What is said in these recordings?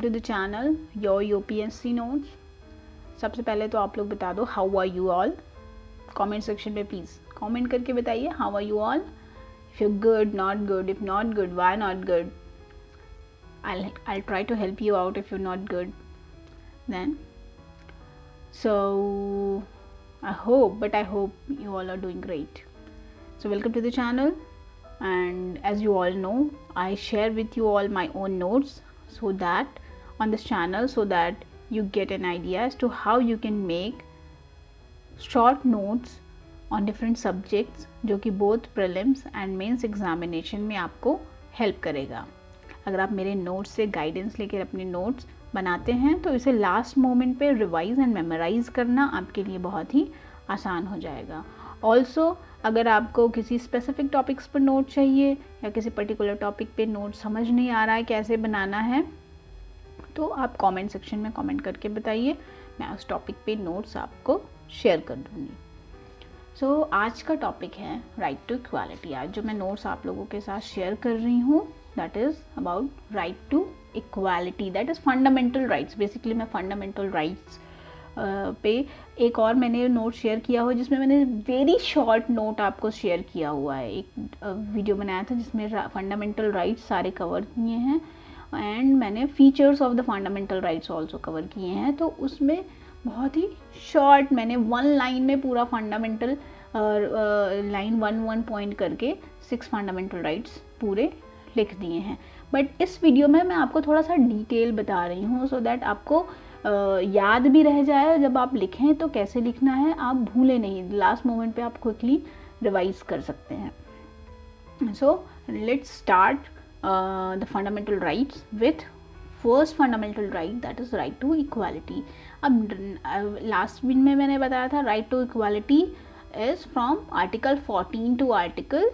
To the channel your UPSC notes. सबसे पहले तो आप लोग बता दो how are you all. Comment section में प्लीज़ कमेंट करके बताइए how are you all. If you good, not good, if not good, why not good. I'll try to help you out if you're not good then. So I hope you all are doing great. So welcome to the channel, and as you all know, I share with you all my own notes so that on this channel, so that you get an idea as to how you can make short notes on different subjects जो कि both prelims and mains examination में आपको help करेगा। अगर आप मेरे notes से guidance लेकर अपने नोट्स बनाते हैं तो इसे लास्ट मोमेंट पे रिवाइज एंड मेमोराइज करना आपके लिए बहुत ही आसान हो जाएगा। ऑल्सो अगर आपको किसी स्पेसिफिक टॉपिक्स पर नोट चाहिए या किसी पर्टिकुलर टॉपिक पे नोट समझ नहीं आ रहा है कैसे बनाना है, तो आप कमेंट सेक्शन में कमेंट करके बताइए, मैं उस टॉपिक पे नोट्स आपको शेयर कर दूँगी। सो आज का टॉपिक है राइट टू इक्वालिटी। आज जो मैं नोट्स आप लोगों के साथ शेयर कर रही हूँ that is about right to equality, that is fundamental rights। Basically मैं fundamental rights पे एक और मैंने नोट शेयर किया हुआ जिसमें मैंने वेरी शॉर्ट नोट आपको शेयर किया हुआ है। एक वीडियो बनाया था जिसमें फंडामेंटल राइट्स सारे कवर किए हैं एंड मैंने features of the fundamental rights also cover किए हैं। तो उसमें बहुत ही शॉर्ट मैंने 1 लाइन में पूरा फंडामेंटल लाइन 1 पॉइंट करके 6 फंडामेंटल राइट्स पूरे लिख दिए हैं। बट इस वीडियो में मैं आपको थोड़ा सा डिटेल बता रही हूँ सो दैट आपको याद भी रह जाए, जब आप लिखें तो कैसे लिखना है आप भूलें नहीं, लास्ट मोमेंट पे आप क्विकली रिवाइज कर सकते हैं। So let's start the fundamental rights with first fundamental right, that is right to equality. अब लास्ट वीडियो में मैंने बताया था right to equality is from article 14 to article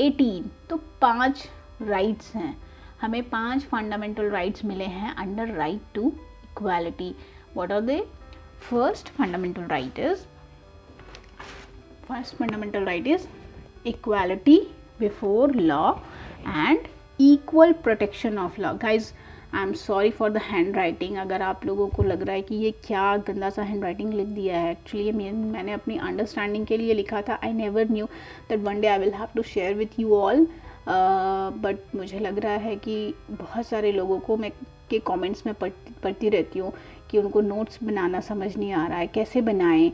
18। तो 5 राइट्स हैं, हमें 5 फंडामेंटल राइट्स मिले हैं under right to equality. What are they? First fundamental right is equality before law and equal protection of law. Guys I am sorry for the handwriting. अगर आप लोगों को लग रहा है कि ये क्या गंदा सा हैंड राइटिंग लिख दिया है, एक्चुअली मैंने अपनी अंडरस्टैंडिंग के लिए लिखा था। I never knew that one day I will have to share with you all, but मुझे लग रहा है कि बहुत सारे लोगों को मैं के कमेंट्स में पढ़ती रहती हूँ कि उनको नोट्स बनाना समझ नहीं आ रहा है, कैसे बनाएं,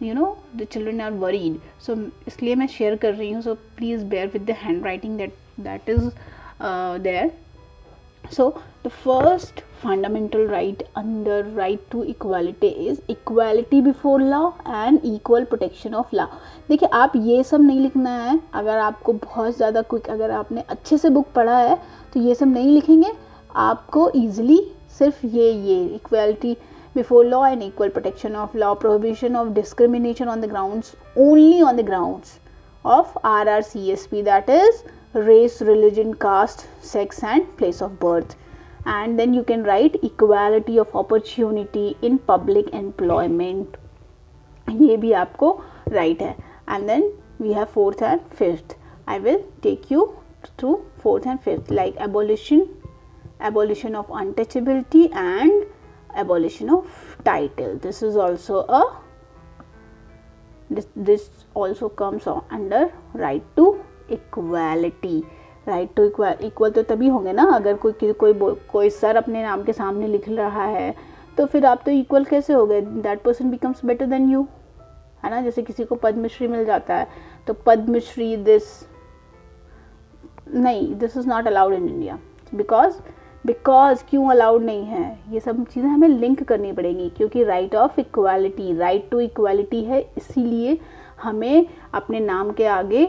you know the children are worried. So इसलिए मैं शेयर कर रही हूँ। So please bear with the handwriting that is there. So the first fundamental right under right to equality is equality before law and equal protection of law। देखिए आप ये सब नहीं लिखना है। अगर आपको बहुत ज़्यादा क्विक, अगर आपने अच्छे से बुक पढ़ा है तो ये सब नहीं लिखेंगे। आपको ईजिली सिर्फ ये equality before law and equal protection of law, prohibition of discrimination on the grounds, only on the grounds of RRCSP, that is race, religion, caste, sex and place of birth। And then you can write equality of opportunity in public employment, ये भी आपको right है। And then we have 4th and 5th। I will take you through 4th and 5th, like abolition of untouchability and abolition of title। This is also this also comes under right to equality. Right to equal तो तभी होंगे ना अगर कोई sir अपने नाम के सामने लिख रहा है, तो फिर आप तो इक्वल कैसे हो गए? That person becomes better than you, है ना। जैसे किसी को पद्मश्री मिल जाता है तो Padmashri this is not allowed in India. Because क्यों अलाउड नहीं है? ये सब चीज़ें हमें लिंक करनी पड़ेंगी, क्योंकि right of equality, right to equality है, इसीलिए हमें अपने नाम के आगे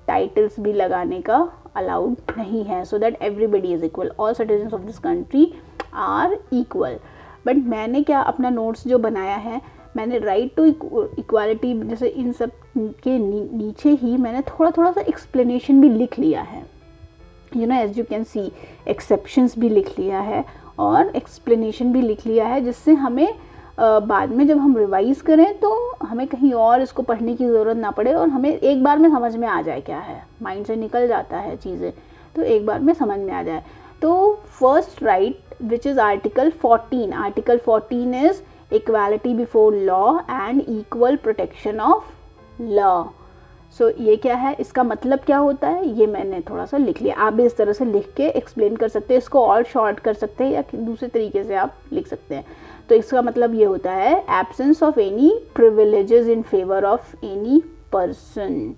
टाइटल्स भी लगाने का अलाउड नहीं है। So that everybody is equal, all citizens of this country are equal. But मैंने क्या अपना नोट्स जो बनाया है, मैंने राइट टू इक्वालिटी जैसे इन सब के नीचे ही मैंने थोड़ा सा एक्सप्लेनेशन भी लिख लिया है। You know as you can see exceptions भी लिख लिया है और एक्सप्लेनेशन भी लिख लिया है, जिससे हमें बाद में जब हम रिवाइज़ करें तो हमें कहीं और इसको पढ़ने की ज़रूरत ना पड़े और हमें एक बार में समझ में आ जाए क्या है, माइंड से निकल जाता है चीज़ें, तो एक बार में समझ में आ जाए। तो first right which is Article 14. Article 14 is equality before law and equal protection of law. So ये क्या है, इसका मतलब क्या होता है, ये मैंने थोड़ा सा लिख लिया. आप भी इस तरह से लिख के एक्सप्लेन कर सकते हैं, इसको और शॉर्ट कर सकते हैं या दूसरे तरीके से आप लिख सकते हैं. तो इसका मतलब ये होता है absence of any privileges in favour of any person.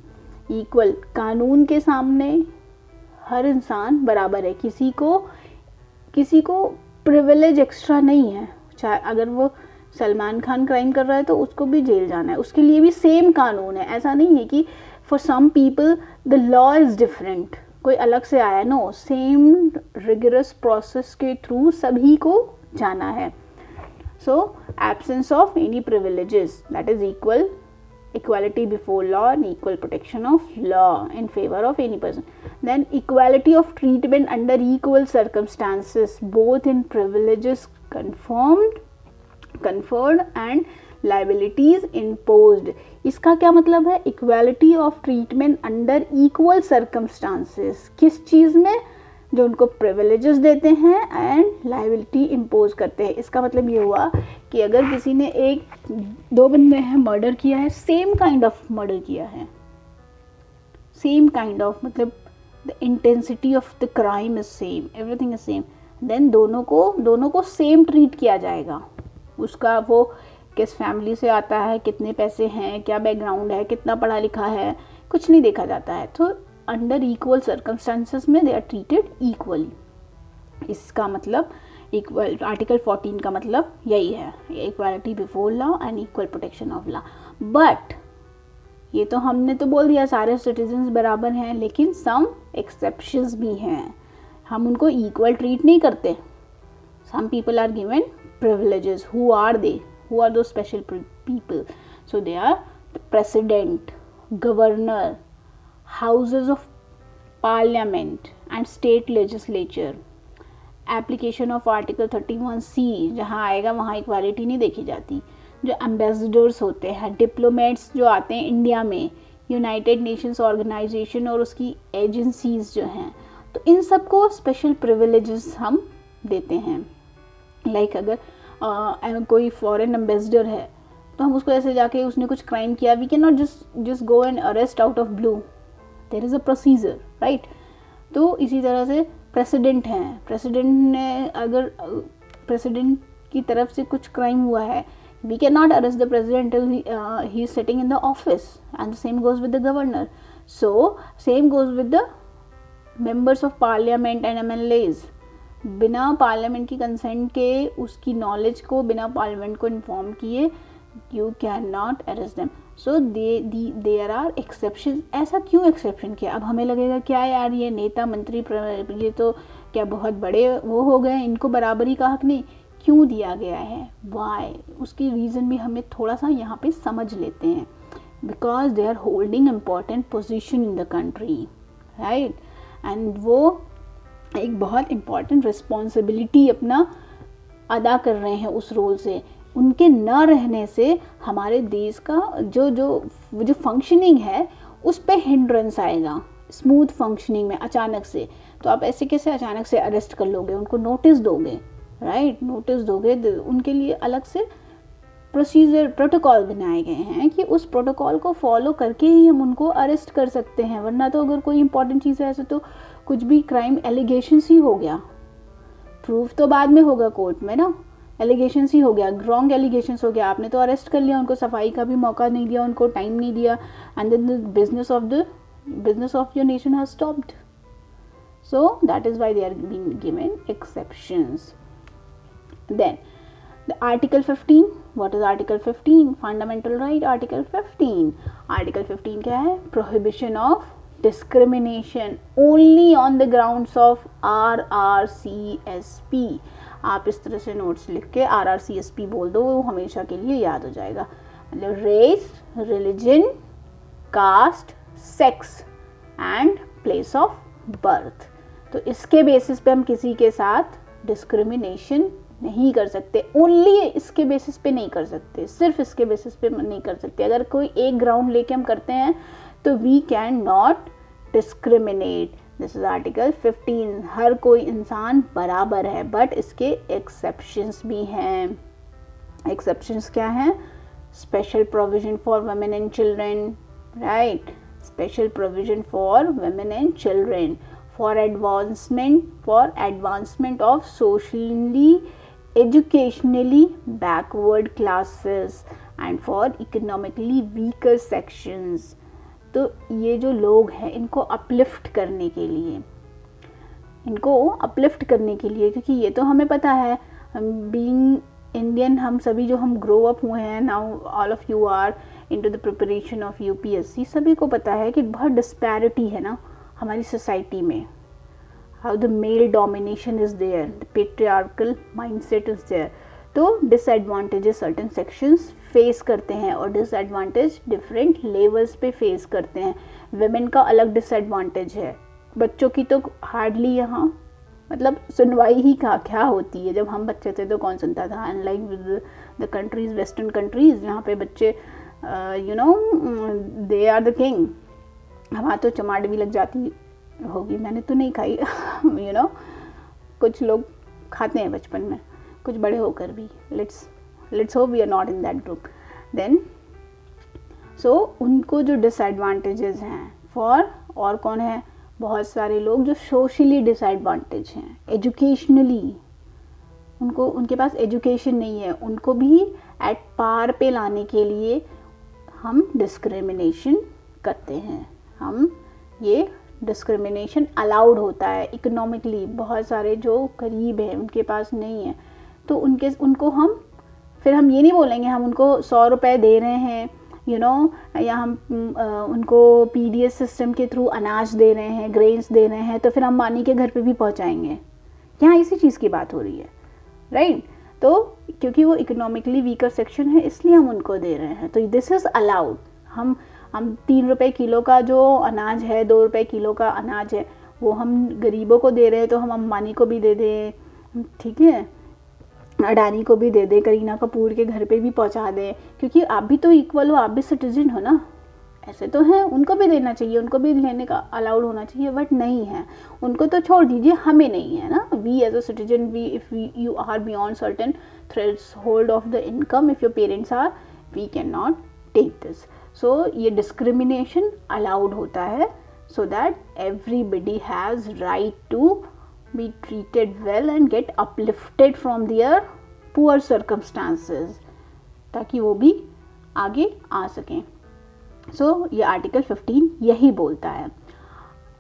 Equal, कानून के सामने हर इंसान बराबर है, किसी को प्रिविलेज एक्स्ट्रा नहीं है. चाहे अगर वो सलमान खान क्राइम कर रहा है तो उसको भी जेल जाना है, उसके लिए भी सेम कानून है. ऐसा नहीं है कि for some people the law is different, कोई अलग से आया. नो, सेम रिगरस प्रोसेस के थ्रू सभी को जाना है. So absence of any privileges, that is equality before law and equal protection of law in favor of any person. Then equality of treatment under equal circumstances, both in privileges conferred and liabilities imposed. इसका क्या मतलब है, equality of treatment under equal circumstances, किस चीज़ में, जो उनको privileges देते हैं and liability impose करते हैं. इसका मतलब ये हुआ कि अगर किसी ने दो बंदे हैं मर्डर किया है, सेम काइंड ऑफ मर्डर किया है, सेम काइंड ऑफ, मतलब the intensity of the crime is same, everything is same, then दोनों को सेम ट्रीट किया जाएगा. उसका वो किस फैमिली से आता है, कितने पैसे हैं, क्या बैकग्राउंड है, कितना पढ़ा लिखा है, कुछ नहीं देखा जाता है. तो अंडर इक्वल सर्कमस्टांसेस में दे आर ट्रीटेड इक्वली. इसका मतलब इक्वल, आर्टिकल 14 का मतलब यही है, equality before law and equal protection of law. But ये तो हमने तो बोल दिया सारे सिटीजन्स बराबर हैं, लेकिन सम एक्सेप्शंस भी हैं, हम उनको इक्वल ट्रीट नहीं करते. Some people are given privileges. Who are they? Who are those special people? So they are the president, governor, houses of parliament and state legislature. Application of article 31C, जहाँ आएगा वहाँ equality नहीं देखी जाती. जो ambassadors होते हैं, diplomats जो आते हैं इंडिया में, यूनाइटेड नेशंस ऑर्गेनाइजेशन और उसकी एजेंसीज जो हैं, तो इन सबको स्पेशल प्रिविलेजेस हम देते हैं. लाइक अगर कोई फॉरेन एम्बेसडर है तो हम उसको ऐसे जाके, उसने कुछ क्राइम किया, we can not just go and arrest out of blue, there is a procedure, right. तो इसी तरह से प्रेसिडेंट हैं, प्रेसिडेंट ने अगर प्रेसिडेंट की तरफ से कुछ क्राइम हुआ है, we cannot arrest the president till he is sitting in the office, and the same goes with the governor. So same goes with the members of parliament and MLAs. बिना parliament की consent के, उसकी knowledge को बिना parliament को inform किए, you can not arrest them. So there are exception. ऐसा क्यों एक्सेप्शन किया? अब हमें लगेगा क्या यार, ये नेता मंत्री ये तो क्या बहुत बड़े वो हो गए, इनको बराबरी का हक नहीं. क्यों दिया गया है, वाई, उसकी रीज़न भी हमें थोड़ा सा यहाँ पे समझ लेते हैं. Because they are holding important position in the country, right. And वो एक बहुत इम्पॉर्टेंट रिस्पॉन्सिबिलिटी अपना अदा कर रहे हैं उस रोल से. उनके न रहने से हमारे देश का जो फंक्शनिंग है उस पर हिंड्रेंस आएगा, स्मूथ फंक्शनिंग में अचानक से. तो आप ऐसे कैसे अचानक से अरेस्ट कर लोगे, उनको नोटिस दोगे, राइट, नोटिस दोगे. उनके लिए अलग से प्रोसीजर, प्रोटोकॉल बनाए गए हैं कि उस प्रोटोकॉल को फॉलो करके ही हम उनको अरेस्ट कर सकते हैं. वरना तो अगर कोई इंपॉर्टेंट चीज़ है ऐसे तो कुछ भी क्राइम एलिगेशंस ही हो गया, प्रूफ तो बाद में होगा कोर्ट में ना, एलिगेशंस ही हो गया, रॉन्ग एलिगेशंस हो गया, आपने तो अरेस्ट कर लिया, उनको सफाई का भी मौका नहीं दिया, उनको टाइम नहीं दिया, and then the business of your nation has stopped. So that is why they are being given exceptions. Then the Article 15. What is Article 15? Fundamental right. Article 15. Article 15 क्या है? Prohibition of discrimination only on the grounds of RRCSP. आप इस तरह से notes लिख के RRCSP बोल दो, वो हमेशा के लिए याद हो जाएगा. मतलब race, religion, caste, sex and place of birth. तो इसके बेसिस पे हम किसी के साथ डिस्क्रिमिनेशन नहीं कर सकते. ओनली इसके बेसिस पे नहीं कर सकते, सिर्फ इसके बेसिस पे नहीं कर सकते. अगर कोई एक ग्राउंड लेके हम करते हैं तो we can not discriminate. This is article 15। हर कोई इंसान बराबर है, बट इसके एक्सेप्शंस भी हैं। एक्सेप्शंस क्या हैं? Special provision for women and children, right, special provision for women and children, for advancement of socially educationally backward classes and for economically weaker sections. तो ये जो लोग हैं इनको अपलिफ्ट करने के लिए, क्योंकि ये तो हमें पता है, बीइंग इंडियन, हम सभी जो हम ग्रो अप हुए हैं, now all of you are into the preparation of UPSC, सभी को पता है कि बहुत डिस्पैरिटी है ना हमारी सोसाइटी में, how the male domination is there, the patriarchal mindset is there. तो डिसएडवांटेजेस सर्टेन सेक्शंस फेस करते हैं और डिसएडवांटेज डिफरेंट लेवल्स पे फेस करते हैं। विमेन का अलग डिसएडवांटेज है, बच्चों की तो हार्डली यहाँ मतलब सुनवाई ही क्या होती है। जब हम बच्चे थे तो कौन सुनता था, unlike the countries, western countries, यहाँ पे बच्चे you know they are the king. हमारा तो चमाट भी लग जाती होगी, मैंने तो नहीं खाई यू नो, कुछ लोग खाते हैं बचपन में, कुछ बड़े होकर भी। Let's hope we are not in that group. Then so उनको जो डिसएडवांटेजेस हैं फॉर, और कौन है, बहुत सारे लोग जो सोशली डिसएडवांटेज हैं, एजुकेशनली, उनके पास एजुकेशन नहीं है, उनको भी एट पार पे लाने के लिए हम डिस्क्रिमिनेशन करते हैं। हम ये डिस्क्रिमिनेशन अलाउड होता है इकोनॉमिकली। बहुत सारे जो गरीब हैं उनके पास नहीं है, तो उनको हम ये नहीं बोलेंगे हम उनको 100 रुपये दे रहे हैं यू नो, या हम उनको पीडीएस सिस्टम के थ्रू अनाज दे रहे हैं, ग्रेन्स दे रहे हैं, तो फिर हम अंबानी के घर पे भी पहुंचाएंगे। यहाँ इसी चीज़ की बात हो रही है, राइट। तो क्योंकि वो इकोनॉमिकली वीकर सेक्शन है इसलिए हम उनको दे रहे हैं, तो दिस इज़ अलाउड। हम 3 रुपये किलो का जो अनाज है, 2 रुपये किलो का अनाज है, वो हम गरीबों को दे रहे हैं, तो हम अंबानी को भी दे दें, ठीक है, अडानी को भी दे दे, करीना कपूर के घर पे भी पहुंचा दे, क्योंकि आप भी तो इक्वल हो, आप भी सिटीजन हो ना, ऐसे तो हैं, उनको भी देना चाहिए, उनको भी लेने का अलाउड होना चाहिए, बट नहीं है, उनको तो छोड़ दीजिए, हमें नहीं है ना। We as a citizen, we if you are beyond certain threshold of the income, if your parents are, we can not take this. So ये डिस्क्रिमिनेशन अलाउड होता है, so that everybody has right to be treated well and get uplifted from their poor circumstances, ताकि वो भी आगे आ सकें। सो ये article 15 यही बोलता है।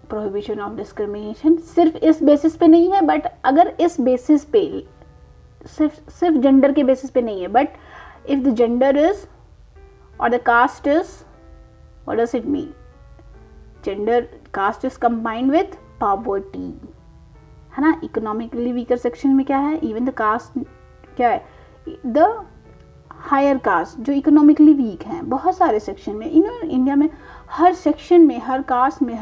प्रोहिबिशन ऑफ डिस्क्रिमिनेशन सिर्फ इस बेसिस पे नहीं है, बट अगर इस बेसिस पे सिर्फ जेंडर के बेसिस पे नहीं है, but if the gender is और the caste is, what does it mean? Gender, caste is combined with poverty, है ना। इकोनॉमिकली वीकर सेक्शन में क्या है, इवन द कास्ट क्या है, द हायर कास्ट जो इकोनॉमिकली वीक हैं, बहुत सारे सेक्शन में, इंडिया में हर सेक्शन में, हर कास्ट में,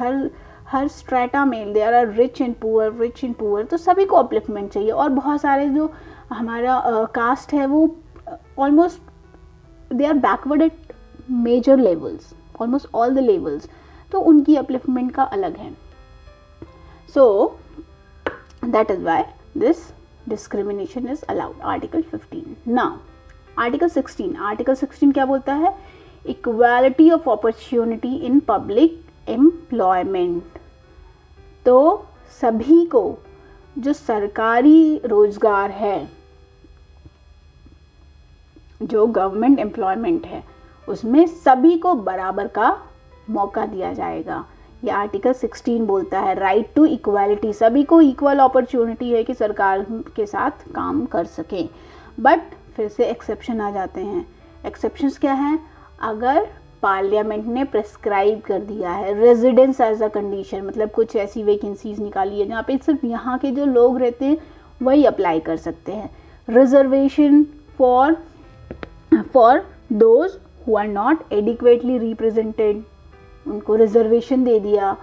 हर स्ट्रेटा में there are rich and poor, तो सभी को अपलिफ्टमेंट चाहिए। और बहुत सारे जो हमारा कास्ट है वो almost they are backward at major levels, almost all the levels, तो उनकी अपलिफ्टमेंट का अलग है। So that is why this discrimination is allowed, article 15। Now article 16 क्या बोलता है? Equality of opportunity in public employment. तो सभी को जो सरकारी रोजगार है, जो गवर्नमेंट एम्प्लॉयमेंट है, उसमें सभी को बराबर का मौका दिया जाएगा। ये आर्टिकल 16 बोलता है राइट टू इक्वालिटी, सभी को इक्वल अपॉर्चुनिटी है कि सरकार के साथ काम कर सकें। बट फिर से एक्सेप्शन आ जाते हैं। एक्सेप्शंस क्या हैं? अगर पार्लियामेंट ने प्रेस्क्राइब कर दिया है रेजिडेंस एज अ कंडीशन, मतलब कुछ ऐसी वैकेंसीज निकाली है जहाँ पे सिर्फ यहाँ के जो लोग रहते हैं वही अप्लाई कर सकते हैं। Reservation for those who are not adequately represented, उनको रिजर्वेशन दे दिया।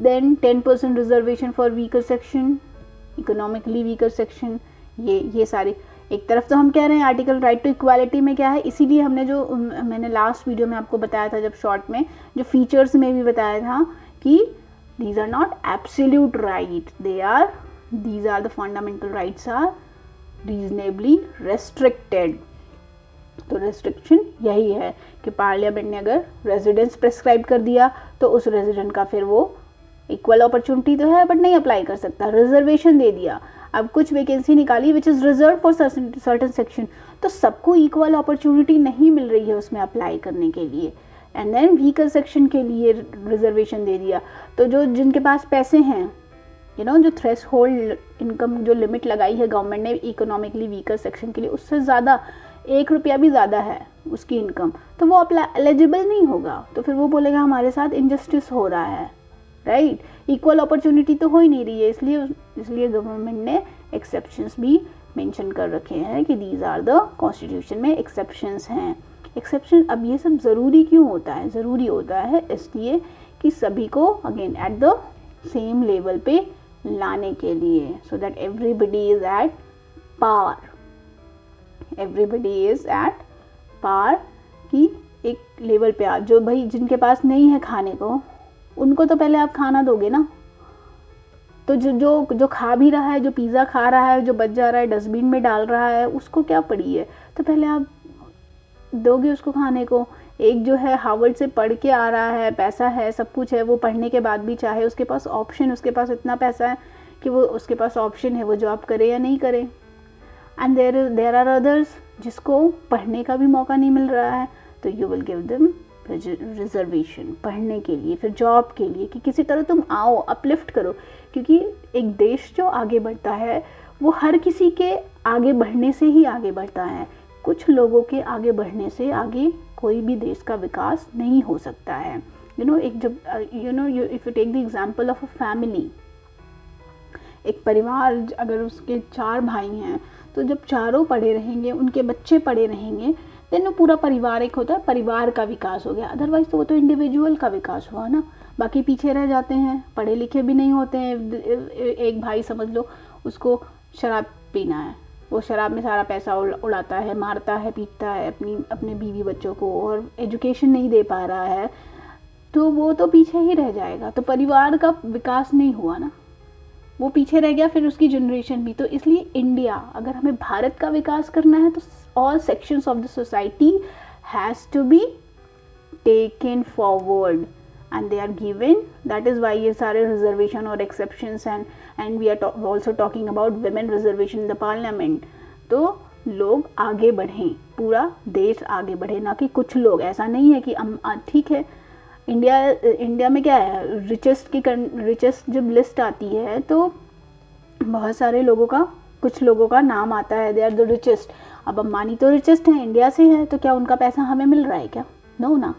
Then 10% reservation for weaker section, economically weaker section, ये सारे। एक तरफ तो हम कह रहे हैं आर्टिकल राइट टू इक्वालिटी में क्या है, इसीलिए हमने जो मैंने लास्ट वीडियो में आपको बताया था, जब शॉर्ट में जो फीचर्स में भी बताया था कि These are not absolute right. These are the fundamental rights are reasonably restricted. तो रेस्ट्रिक्शन यही है कि पार्लियामेंट ने अगर रेजिडेंस प्रेस्क्राइब कर दिया तो उस रेजिडेंट का फिर वो इक्वल अपॉर्चुनिटी तो है बट नहीं अप्लाई कर सकता. रिजर्वेशन दे दिया, अब कुछ वैकेंसी निकाली which is reserve for certain section, तो सबको इक्वल अपॉर्चुनिटी नहीं मिल रही है उसमें अप्लाई करने के लिए. एंड देन वीकर सेक्शन के लिए रिजर्वेशन दे दिया, तो जो जिनके पास पैसे हैं जो थ्रेश होल्ड इनकम जो लिमिट लगाई है गवर्नमेंट ने इकोनॉमिकली वीकर सेक्शन के लिए, उससे ज़्यादा 1 रुपया भी ज़्यादा है उसकी इनकम, तो वो एलिजिबल नहीं होगा. तो फिर वो बोलेगा हमारे साथ इनजस्टिस हो रहा है, राइट. इक्वल अपॉर्चुनिटी तो हो ही नहीं रही है, इसलिए गवर्नमेंट ने एक्सेप्शंस भी मेंशन कर रखे हैं कि दीज आर द कॉन्स्टिट्यूशन में एक्सेप्शंस हैं. एक्सेप्शन, अब ये सब ज़रूरी क्यों होता है? ज़रूरी होता है इसलिए कि सभी को again at the same level पे लाने के लिए, so that everybody is at par. Everybody is at par कि एक लेवल पे आ, जो भाई जिनके पास नहीं है खाने को उनको तो पहले आप खाना दोगे ना. तो जो खा भी रहा है, जो पिज़्ज़ा खा रहा है, जो बच जा रहा है डस्टबिन में डाल रहा है, उसको क्या पड़ी है, तो पहले आप दोगे उसको खाने को. एक जो है हार्वर्ड से पढ़ के आ रहा है, पैसा है, सब कुछ है, वो पढ़ने के बाद भी चाहे उसके पास इतना पैसा है कि वो उसके पास ऑप्शन है वो जॉब करे या नहीं करे. एंड देयर आर अदर्स जिसको पढ़ने का भी मौका नहीं मिल रहा है, तो you will give them reservation पढ़ने के लिए, फिर जॉब के लिए, कि किसी तरह तुम आओ, अपलिफ्ट करो. क्योंकि एक देश जो आगे बढ़ता है वो हर किसी के आगे बढ़ने से ही आगे बढ़ता है. कुछ लोगों के आगे बढ़ने से आगे कोई भी देश का विकास नहीं हो सकता है. एक जब if you take the example of a family, एक परिवार अगर उसके 4 भाई हैं, तो जब चारों पढ़े रहेंगे, उनके बच्चे पढ़े रहेंगे, देन वो पूरा परिवार एक होता है, परिवार का विकास हो गया. अदरवाइज तो वो तो इंडिविजुअल का विकास हुआ ना. बाकी पीछे रह जाते हैं, पढ़े लिखे भी नहीं होते हैं. एक भाई समझ लो उसको शराब पीना है, वो शराब में सारा पैसा उड़ाता है, मारता है, पीटता है अपने बीवी बच्चों को, और एजुकेशन नहीं दे पा रहा है, तो वो तो पीछे ही रह जाएगा. तो परिवार का विकास नहीं हुआ ना, वो पीछे रह गया, फिर उसकी जनरेशन भी. तो इसलिए इंडिया, अगर हमें भारत का विकास करना है तो all sections of the society has to be taken forward and they are given. That is why ये सारे रिजर्वेशन और exceptions and we are also talking about women reservation in the parliament. तो लोग आगे बढ़ें, पूरा देश आगे बढ़े, ना कि कुछ लोग. ऐसा नहीं है कि ठीक है इंडिया में क्या है, रिचेस्ट जब लिस्ट आती है तो बहुत सारे लोगों का, कुछ लोगों का नाम आता है, दे आर द रिचेस्ट. अब अंबानी तो रिचेस्ट हैं, इंडिया से है, तो क्या उनका पैसा हमें मिल रहा है क्या? नो ना,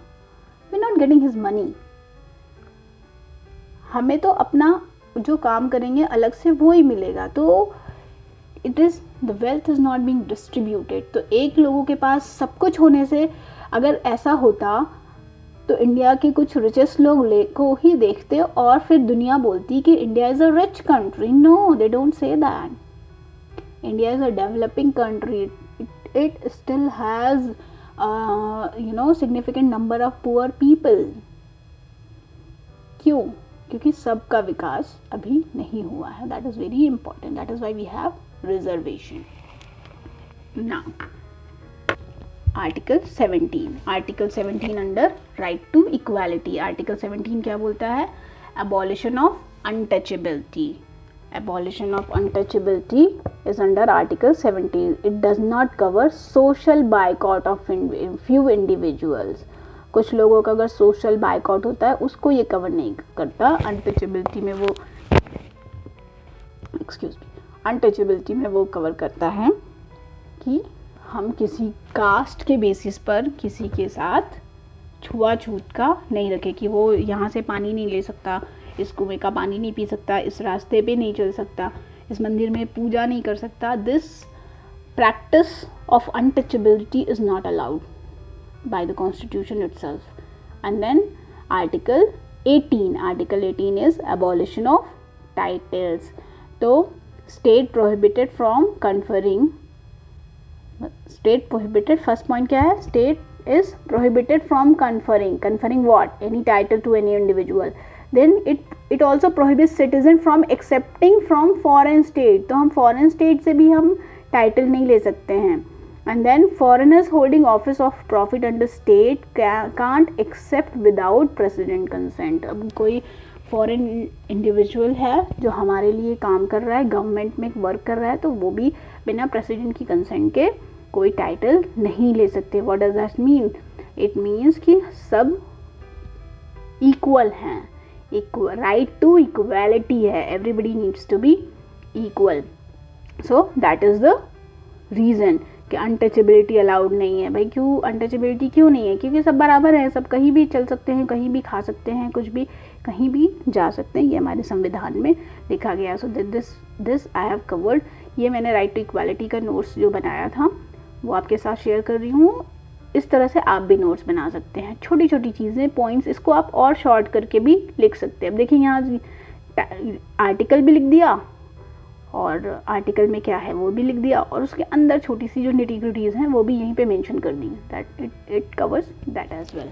we not getting his money. हमें तो अपना जो काम करेंगे अलग से वो ही मिलेगा. तो it is the wealth is not being distributed. तो एक लोगों के पास सब कुछ होने से अगर ऐसा होता तो इंडिया के कुछ रिचेस्ट लोग को ही देखते और फिर दुनिया बोलती कि India is a rich country. No, they don't say that. India is a developing country. It still has significant number of poor people. क्यों? क्योंकि सबका विकास अभी नहीं हुआ है. That is very important. That is why we have reservation. Now article 17 under right to equality. Article 17 क्या बोलता है? abolition of untouchability. Abolition of untouchability is under Article 17. It does not cover social boycott of few individuals. कुछ लोगों का अगर social boycott होता है उसको ये कवर नहीं करता. अनटचेबिलिटी में वो कवर करता है कि हम किसी कास्ट के बेसिस पर किसी के साथ छुआछूत का नहीं रखें, कि वो यहाँ से पानी नहीं ले सकता, इस कुएं का पानी नहीं पी सकता, इस रास्ते पे नहीं चल सकता, इस मंदिर में पूजा नहीं कर सकता. This practice of untouchability is not allowed by the constitution itself. And then article 18 is abolition of titles. So state prohibited first point क्या है? State is prohibited from conferring what? Any title to any individual. Then it also prohibits citizen from accepting from foreign state, तो हम foreign state से भी हम title नहीं ले सकते हैं. And then foreigners holding office of profit under state can't accept without president consent. अब कोई फॉरेन इंडिविजुअल है जो हमारे लिए काम कर रहा है, गवर्नमेंट में वर्क कर रहा है, तो वो भी बिना प्रेसिडेंट की कंसेंट के कोई टाइटल नहीं ले सकते. What does that mean? It means कि सब इक्वल हैं, राइट टू इक्वालिटी है, everybody needs to be equal. So that is the reason कि अनटचेबिलिटी अलाउड नहीं है. भाई क्यों अनटचेबिलिटी क्यों नहीं है? क्योंकि सब बराबर हैं, सब कहीं भी चल सकते हैं, कहीं भी खा सकते हैं, कुछ भी कहीं भी जा सकते हैं. ये हमारे संविधान में लिखा गया. So this I have covered. ये मैंने राइट टू इक्वालिटी का नोट्स जो बनाया था वो आपके साथ शेयर कर रही हूँ. इस तरह से आप भी नोट्स बना सकते हैं, छोटी छोटी चीज़ें, पॉइंट्स, इसको आप और शॉर्ट करके भी लिख सकते हैं. अब देखिए यहाँ आर्टिकल भी लिख दिया और आर्टिकल में क्या है वो भी लिख दिया, और उसके अंदर छोटी सी जो निटी ग्रिटीज़ हैं वो भी यहीं पे मेंशन कर दी है. That it covers that as well.